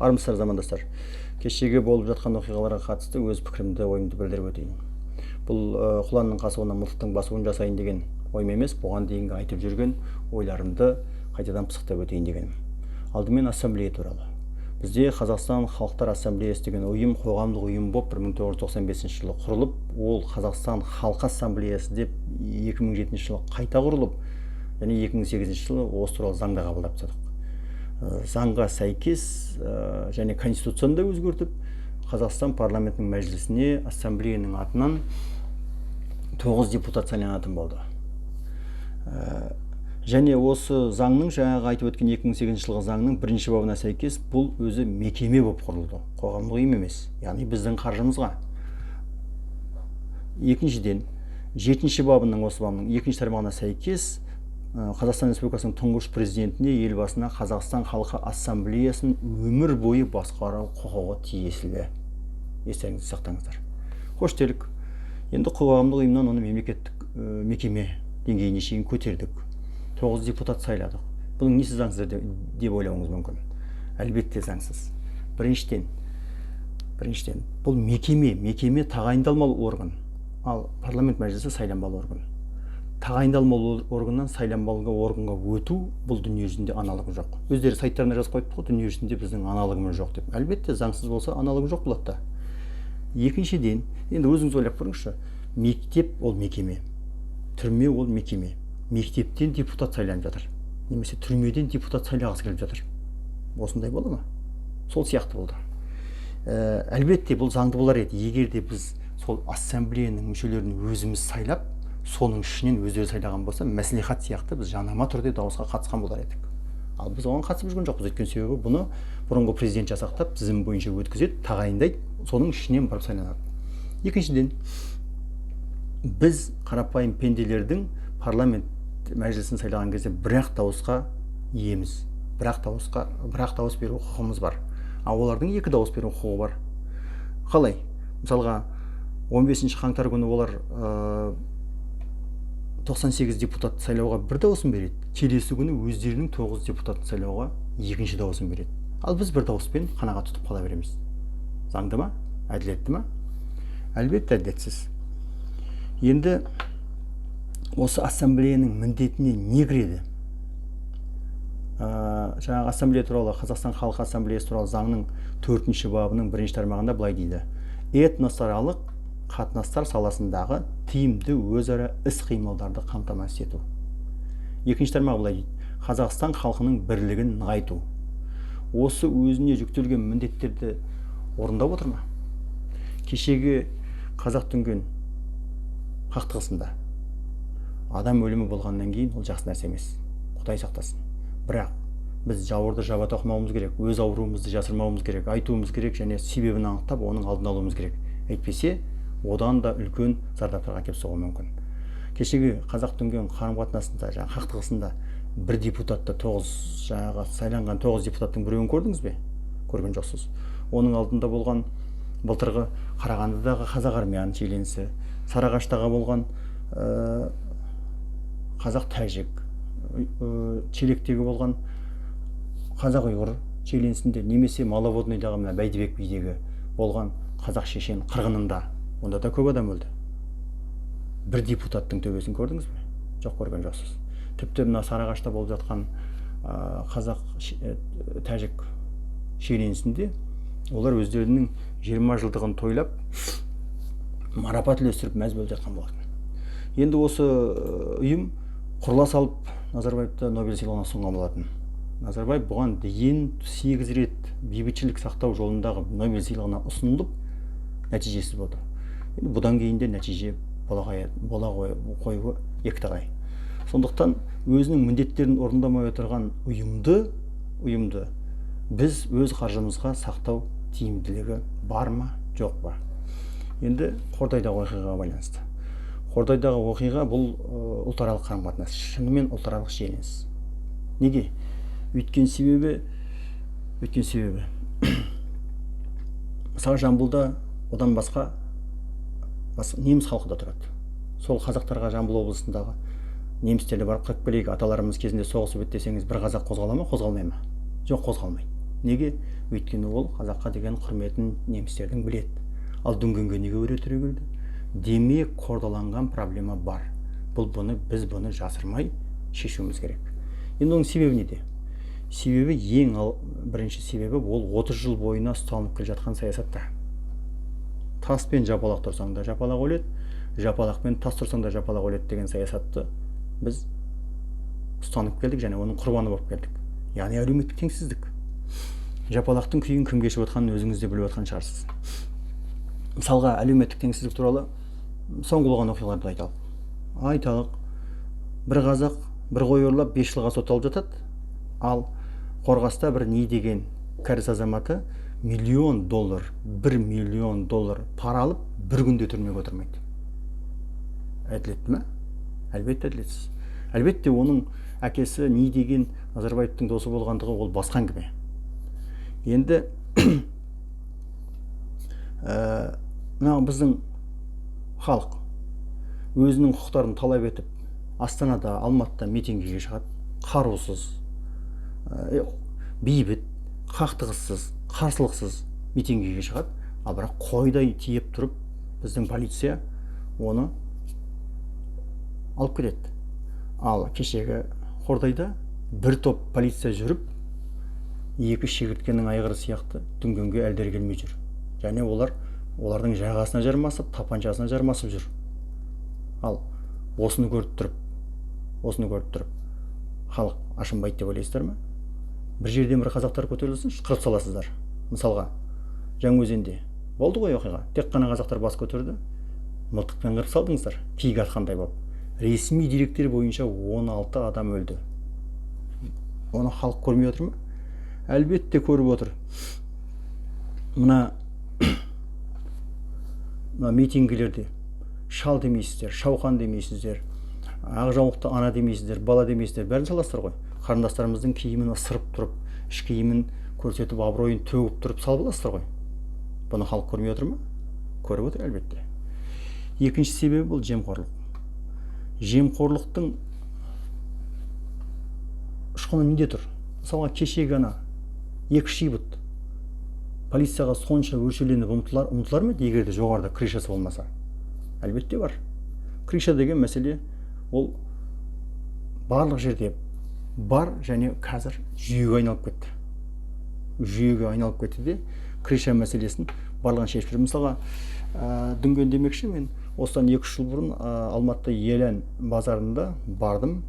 Армысыздар замандастар. Кешегі болып жатқан оқиғаларға қатысты өз пікірімді, ойымды білдіріп өтейін. Бұл құланның қасығына мылтықтың басуын жасайын деген ойым емес, бұған дейінгі айтып жүрген ойларымды қайтадан пысықтап өтейін дегенім. Алдымен ассамблея туралы. Бізде Қазақстан Халықтар Ассамблеясы деген ұйым қоғамдық ұйым болып 1995 жылы құрылып, ол Қазақстан Халқы Ассамблеясы деп 2007 жылы қайта құрылып, және 2008 жылы осы туралы заңда қабылдап тастадық. Заңға сәйкес және конституцияны да өзгертіп, Қазақстан парламентінің мәжілісіне ассамблеяның атынан 9 депутат сайланатын болды. Және осы заңның, жаңағы айтып өткен 2008 жылғы заңның бірінші бабына сәйкес бұл өзі мекеме болып құрылды, қоғамдық ұйым емес, яғни біздің қаржымызға. Екіншіден, 7-ші бабының, осы бабының 2-ші тармағына сәйкес Қазақстан Республикасының тұңғыш президентіне, елбасына Қазақстан Халқы Ассамблеясын өмір бойы басқару құқығы тиесілі. Естеріңізді сақтаңыздар. Хош делік. Енді қоғамдық ұйымнан оны мемлекеттік мекеме деңгейіне шейін көтердік. 9 депутат сайладық. Бұның несі заңсыз деп ойлауыңыз мүмкін? Әлбетте заңсыз. Біріншіден, бұл мекеме тағайындалмалы орган, ал парламент мәжілісі сайланбалы орган. Тағайындалмалы органнан сайланбалы органға өту бұл дүниежүзінде аналогы жоқ. Өздері сайттарына жазып қойыпты ғой, дүниежүзінде біздің аналогымыз жоқ деп. Әлбетте заңсыз болса аналогы жоқ болады да. Екіншіден, енді өзіңіз ойлап көріңізші, мектеп ол мекеме, түрме ол мекеме. Мектептен депутат сайланып жатыр, немесе түрмеден депутат сайлағысы келіп жатыр. Осындай болды ма? Сол сияқты болды. Әлбетте бұл заңды болар еді, егер де біз сол ассамблеяның мүшелерін өзіміз сайлап, соның ішінен өздері сайлаған болса, мәслихат сияқты біз жанама түрде дауысқа қатысқан болар едік. Ал біз оған қатысып жүрген жоқпыз, өйткені себебі бұны бұрынғы президент жасақтап, тізім бойынша өткізеді, тағайындайды, соның ішінен барып сайланады. Екіншіден, біз қарапайым пенделердің парламент мәжілісін сайлаған кезде бір-ақ дауысқа иеміз. Бір-ақ дауыс беру құқығымыз бар. Ал олардың 2 дауыс беру құқығы бар. Қалай? Мысалға, 15 қаңтар күні олар 98 депутат сайлауға 1 дауысын береді. Келесі күні өздерінің 9 депутатын сайлауға 2-ші дауысын береді. Ал біз 1 дауыспен қанағат тұтып қала береміз. Заңды ма? Әділетті ма? Әлбетте әділетсіз. Енді осы ассамблеяның міндетіне не кіреді? Жаңағы ассамблея туралы, Қазақстан Халқы Ассамблеясы туралы заңның 4-ші бабының 1-ші тармағында былай дейді: этносаралық қатынастар саласындағы тиімді өзара іс-қимылдарды қамтамасыз ету. 2-ші тармақ былай дейді: Қазақстан халқының бірлігін нығайту. Осы өзіне жүктелген міндеттерді орындап отыр ма? Кешегі қазақ түнген қақтығысында адам өлімі болғаннан кейін ол жақсы нәрсе емес. Құдай сақтасын. Бірақ біз жауырды жаба тоқымауымыз керек, өз ауруымызды жасырмауымыз керек, айтуымыз керек және себебін анықтап, оның алдын алуымыз керек. Әйтпесе, одан да үлкен зардаптарға әкеп соғуы мүмкін. Кешегі қазақ түнген қарым-қатынасында, қақтығысында 1 депутатты 9 сайланған 9 депутаттың біреуін көрдіңіз бе? Көрген жоқсыз. Оның алдында болған былтырғы Қарағандыдағы қазақ-армян шиеленісі, Сарыағаштағы болған қазақ-тәжік, Челектегі болған қазақ-ұйғыр шиеленісінде, немесе Маловодныйдағы мына Бәйдібек бидегі болған қазақ-шешен қырғынында, онда да көп адам өлді. 1 депутаттың төбесін көрдіңіз бе? Жоқ, көрген жоқсыз. Тіпті мына Сарыағашта болып жатқан қазақ-тәжік шиеленісінде олар өздерінің 20 жылдығын тойлап, марапат үлестіріп мәз болып жатқан болатын. Енді осы ұйым құрыла салып Назарбаевты Нобель сыйлығына ұсынған болатын. Назарбаев бұған дейін 8 рет бейбітшілік сақтау жолындағы Нобель сыйлығына ұсынылып, нәтижесіз болды. Енді бұдан кейін де нәтиже бола қойуы екіталай. Сондықтан өзінің міндеттерін орындамай отырған ұйымды біз өз қаржымызға сақтау тиімділігі бар ма, жоқ па? Енді Қордайдағы оқиғаға байланысты. Қордайдағы оқиға бұл ұлтаралық қарым-қатынас, шынымен ұлтаралық шиеленіс. Неге? Өйткен себебі мысалы Жамбылда одан басқа неміс халқы да тұрады. Сол қазақтарға Жамбыл облысындағы немістерді барып қырып келейік, аталарымыз кезінде соғысып өтті десеңіз, бір қазақ қозғала ма, қозғалмай ма? Жоқ, қозғалмайды. Неге? Өйткені ол қазаққа деген құрметін немістердің біледі. Ал дүнгенге неге өре түрегелді? Демек қордаланған проблема бар. Біз бұны жасырмай шешуіміз керек. Енді оның себебі неде? Себебі бірінші себебі ол 30 жыл бойына ұстанып келе жатқан саясатта. Таспен жапалақ тұрсаң да жапалақ өледі, жапалақпен тас тұрсаң да жапалақ өледі деген саясатты біз ұстанып келдік және оның құрбаны болып келдік. Яғни әлеуметтік теңсіздік. Жапалақтың күйін кім кешіп отқанын өзіңіз де біліп отқан шығарсыз. Мысалға әлеуметтік теңсіздік туралы соңғы болған оқиғаларды айталық. Бір қазақ бір қой ұрлап 5 жылға сотталып жатады, ал Қорғаста бір не деген кәріс азаматы $1 миллион пара алып бір күнде түрмеге отырмайды. Әділетті ме? Әлбетте әділетсіз. Әлбетте оның әкесі не деген Назарбаевтың досы болғандығы ол басқа әңгіме. Енді біздің халық өзінің құқықтарын талап етіп Астанада, Алматыда митингіге шығады, қарусыз, бейбіт, қақтығыссыз, қарсылықсыз митингіге шығады, ал бірақ қойдай тиеп тұрып біздің полиция оны алып кетеді. Ал кешегі Қордайда бір топ полиция жүріп, екі шегірткенің айғыры сияқты дүнгенге әлдері келмей жүр. Және олардың жағасына жармасып, тапаншасына жармасып жүр. Ал осыны көріп тұрып, халық ашынбайды деп ойлайсыздар ма? Бір жерден бір қазақтар көтерілсін, қырып саласыздар. Мысалға, Жаңаөзенде болды ғой оқиға. Тек қана қазақтар бас көтерді, мылтықпен қырып салдыңыздар, киік атқандай болып. Ресми деректер бойынша 16 адам өлді. Оны халық көрмей отыр ма? Әлбетте көріп отыр. Мына митингілерде шал демейсіздер, шауқан демейсіздер, ақ жаулықты ана демейсіздер, бала демейсіздер, бәрін саласыздар ғой. Қарындастарымыздың киімін ысырып тұрып, іш киімін көрсетіп, абыройын төгіп тұрып салып аласыздар ғой. Бұны халық көрмей отыр ма? Көріп отыр әлбетте. Екінші себебі бұл жемқорлық. Жемқорлықтың ұшқыны неде тұр? Мысалға кешегі ана екі шибыт полицияға сонша өршеленіп ұмтылар ма егер де жоғарыда крышасы болмаса? Әлбетте бар. Крыша деген мәселе ол барлық жерде бар және қазір жүйеге айналып кетті де крыша мәселесін барлығын шешіп жүр. Мысалға дүнген демекші, мен осыдан 2-3 жыл бұрын Алматыда Елән базарында бардым.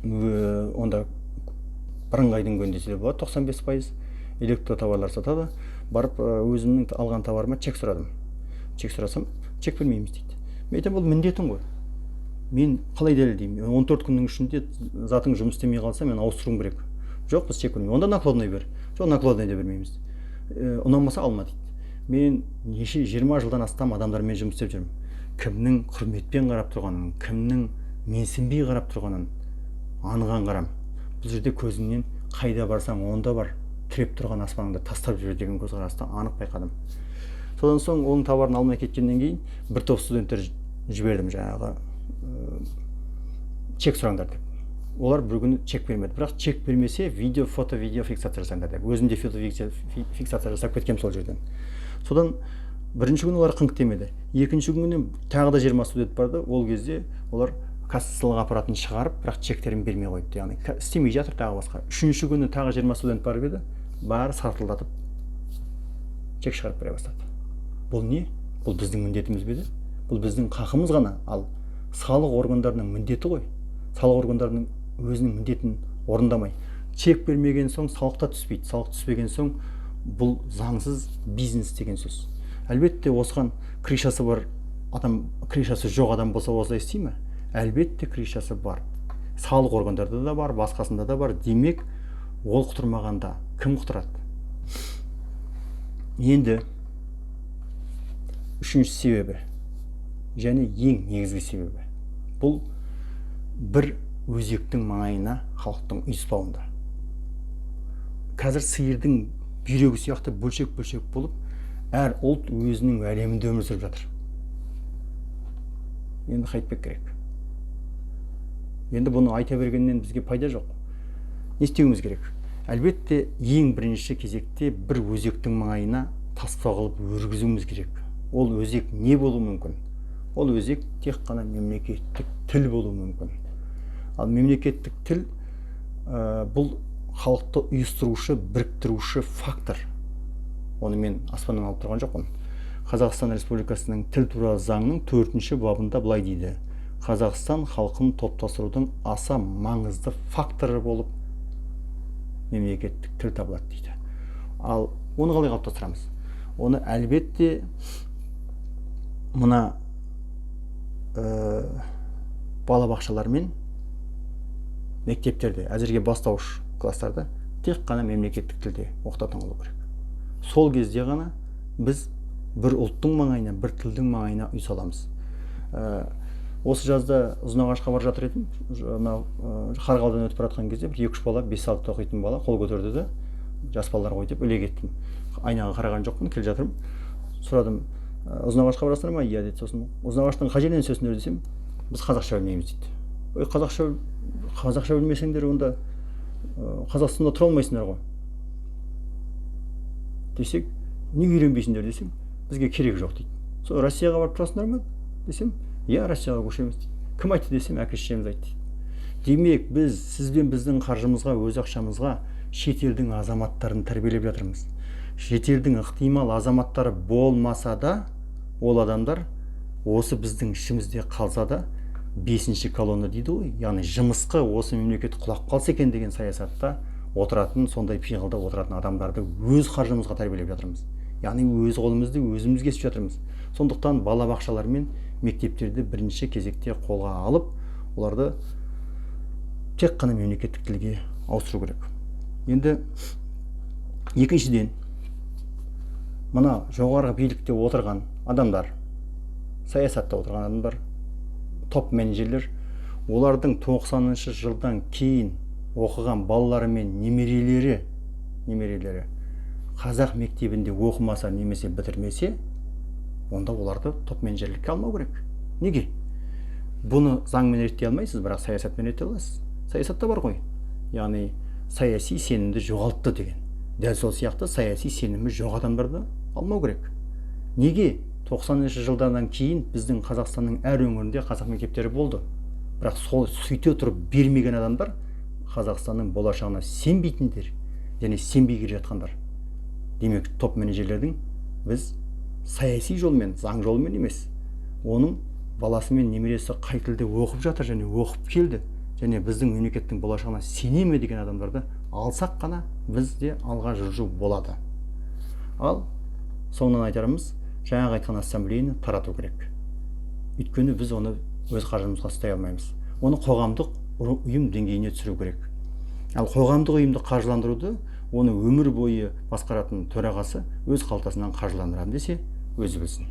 Онда бірыңғай дүнген десе болады, 95% электро товарлар сатады. Барып өзімнің алған товарыма чек сұрадым. Чек сұрасам, чек бермейміз дейді. Мен айтамын, бұл міндетім ғой. Мен қалай дәлелдеймін? 14 күннің ішінде затың жұмыс істемей қалса, мен ауыстыруым керек. Жоқ, біз чек бермейміз. Онда накладной бер. Жоқ, накладной да бермейміз. Ұнамаса алма дейді. Мен 20 жылдан астам адамдармен жұмыс істеп жүрмін. Кімнің құрметпен қарап тұрғанын, кімнің менсінбей қарап тұрғанын анған қарам. Бұл жерде көзіңнен қайда барсаң онда бар, тіреп тұрған аспаныңды тастап жүр деген көзқарасты анық байқадым. Содан соң оның товарын алмай кеткеннен кейін бір топ студенттер жібердім, жаңағы чек сұраңдар деп. Олар бір күні чек бермеді. Бірақ чек бермесе фото видео фиксация жасаңдар деп. Өзім де фото фиксация жасап кеткем сол жерден. Содан бірінші күні олар қыңқ демеді. Екінші күні тағы да 20 студент барды. Ол кезде олар кассалық аппаратын шығарып, бірақ чектерін бермей қойды. Яғни істемей жатыр тағы басқа. Үшінші күні тағы 20 студент барып еді, бәрі сартылдатып чек шығарып бере бастады. Бұл не? Бұл біздің міндетіміз бе? Бұл біздің қақымыз ғана, ал салық органдарының міндеті ғой. Салық органдарының өзінің міндетін орындамай, чек бермеген соң салықта түспейді. Салық түспеген соң бұл заңсыз бизнес деген сөз. Әлбетте осыған крышасы бар адам, крышасы жоқ адам болса осылай істей ме? Әлбетте крышасы бар. Салық органдарда да бар, басқасында да бар. Демек, ол құтырмағанда кім құтырады? Енді үшінші себебі және ең негізгі себебі бұл бір өзектің маңайына халықтың ұйыспауында. Қазір сиырдың бүйрегі сияқты бөлшек-бөлшек болып, әр ұлт өзінің әлемінде өмір сүріп жатыр. Енді қайтпек керек. Енді бұны айта бергеннен бізге пайда жоқ. Не істеуіміз керек? Әлбетте ең бірінші кезекте бір өзектің маңайына таспа қылып өргізуіміз керек. Ол өзек не болуы мүмкін? Ол өзек тек қана мемлекеттік тіл болуы мүмкін. Ал мемлекеттік тіл бұл халықты ұйыстырушы, біріктіруші фактор. Оны мен аспаннан алып тұрған жоқпын. Қазақстан Республикасының тіл туралы заңның 4-ші бабында былай дейді: Қазақстан халқын топтастырудың аса маңызды факторы болып мемлекеттік тіл табылады дейді. Ал оны қалай қалыптастырамыз? Оны әлбетте мына балабақшалар мен мектептерде, әзірге бастауыш класстарда тек қана мемлекеттік тілде оқытатын болу керек. Сол кезде ғана біз бір ұлттың маңайына, бір тілдің маңайына үй саламыз. Осы жазда Ұзынағашқа бара жатыр едім. Қарғалыдан өтіп бара жатқан кезде бір 2-3 бала, 5 сыныпта оқитын бала қол көтерді де, жас балалар ғой деп іле кеттім. Айнаға қараған жоқпын, келе жатырмын. Сұрадым: Ұзынағашқа барасыңдар ма? Иә деді. Сосын Ұзынағаштың қай жерінен өсесіңдер десем, біз қазақша білмейміз дейді. Ой, қазақша білмесеңдер онда Қазақстанда тұра алмайсыңдар ғой десек, неге үйренбейсіңдер десем, бізге керек жоқ дейді. Сол Россияға барып тұрасыңдар ма десем, иә, Россияға көшеміз дейді. Кім айтты десем, әке-шешеміз айтты. Демек, біз сізбен біздің қаржымызға, өз ақшамызға шетелдің азаматтарын тәрбиелеп жатырмыз. Шетелдің ықтимал азаматтары болмаса да, ол адамдар осы біздің ішімізде қалса да, 5-ші колонна дейді ғой, яғни жымысқы осы мемлекет құлап қалса екен деген саясатта отыратын, сондай пиғылда отыратын адамдарды өз қаржымызға тәрбиелеп жатырмыз. Яғни өз қолымызды өзіміз кесіп жатырмыз. Сондықтан балабақшалар мен мектептерді бірінші кезекте қолға алып, оларды тек қана мемлекеттік тілге ауыстыру керек. Енді екіншіден, мына жоғарғы билікте отырған адамдар, саясатта отырған адамдар, топ менеджерлер, олардың 90-шы жылдан кейін оқыған балалары мен немерелері қазақ мектебінде оқымаса немесе бітірмесе, онда оларды топ менеджерлікке алмау керек. Неге? Бұны заңмен реттей алмайсыз, бірақ саясатпен реттей аласыз. Саясатта бар ғой, яғни саяси сенімді жоғалтты деген. Дәл сол сияқты саяси сенімі жоқ адамдарды алмау керек. Неге? 90-шы жылдардан кейін біздің Қазақстанның әр өңірінде қазақ мектептері болды. Бірақ сол сөйте тұрып бермеген адамдар Қазақстанның болашағына сенбейтіндер және сенбей келе жатқандар. Демек, топ менеджерлердің біз саяси жолмен, заң жолмен емес, оның баласы мен немересі қай тілде оқып жатыр және оқып келді және біздің мемлекеттің болашағына сене ме деген адамдарды алсақ қана бізде алға жылжу болады. Ал соңынан айтарымыз, жаңағы айтқан ассамблеяны тарату керек. Өйткені біз оны өз қаржымызға ұстай алмаймыз. Оны қоғамдық ұйым деңгейіне түсіру керек. Ал қоғамдық ұйымды қаржыландыруды, оны өмір бойы басқаратын төрағасы өз қалтасынан қаржыландырамын десе, өзі білсін.